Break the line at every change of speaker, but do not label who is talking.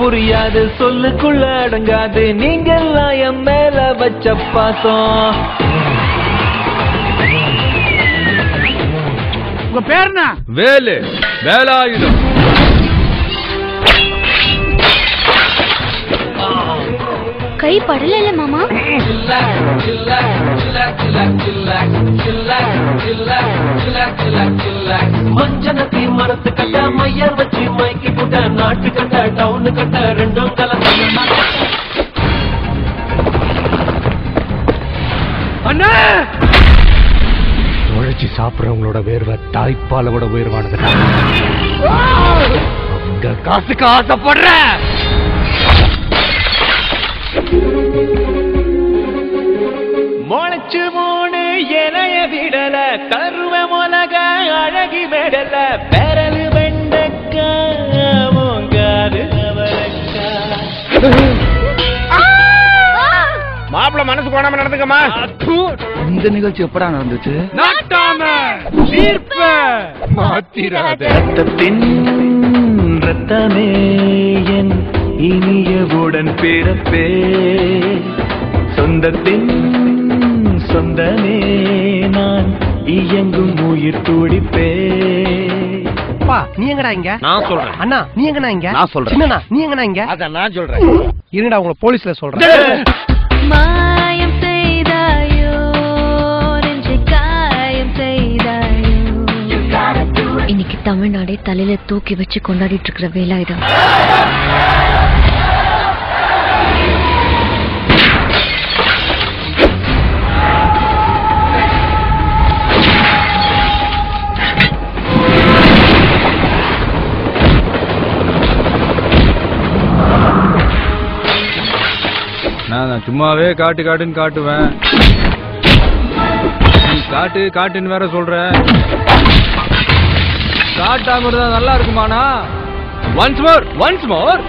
புரியாது சொல்லுக்குள்ள அடங்காது நீங்கெல்லாம் என் மேல வச்ச பாசம்.
உங்க பேர் என்ன?
வேலு, வேலாயுதம்.
கை படல மாமா.
மஞ்சனத்தி மரத்து கட்ட மைய வச்சு மைக்கி புட்ட நாட்டு கட்ட டவுனு கட்ட ரெண்டும் கலந்து.
அண்ணா
உழைச்சி சாப்பிடுறவங்களோட வேர்வை தாய்ப்பால விட உயர்வானது. அவங்க காசுக்கு ஆசைப்படுற
முளைச்சு மூணு இலைய விடல கருவ மொலக அழகி மெடல பெரலு வெண்டக்கா மூங்காது அவரக்கா.
மாப்பிள மனசு போனாம நடந்துக்கமா.
இந்த நிகழ்ச்சி எப்படா நடந்துச்சு?
நாட்டாம தீர்ப்ப மாத்திராத.
ரத்தத்தின் ரத்தமே என் இனியவுடன் பிறப்பே சொந்தத்தின் சொந்தமே நான் இயங்கும் உயிர் துடிப்பே.
நீ எங்கடா இங்க?
நான் சொல்றேன்.
அண்ணா நீ எங்கடா இங்க?
நான் சொல்றேன்.
சின்னண்ணா நீ எங்கடா இங்க?
அத நான் சொல்றேன்.
இருடா உங்களை போலீஸ்ல சொல்றேன்.
மாயம் செய்தாயோ நெஞ்சை காயம் செய்தாயோ. இன்னைக்கு தமிழ்நாடே தலையில தூக்கி வச்சு கொண்டாடிட்டு இருக்கிற வேலாயுதம்.
நான் சும்மாவே காட்டுன்னு காட்டுவேன். காட்டுன்னு வேற சொல்ற. காட்டாம இருந்தா நல்லா இருக்குமாண்ணா? Once more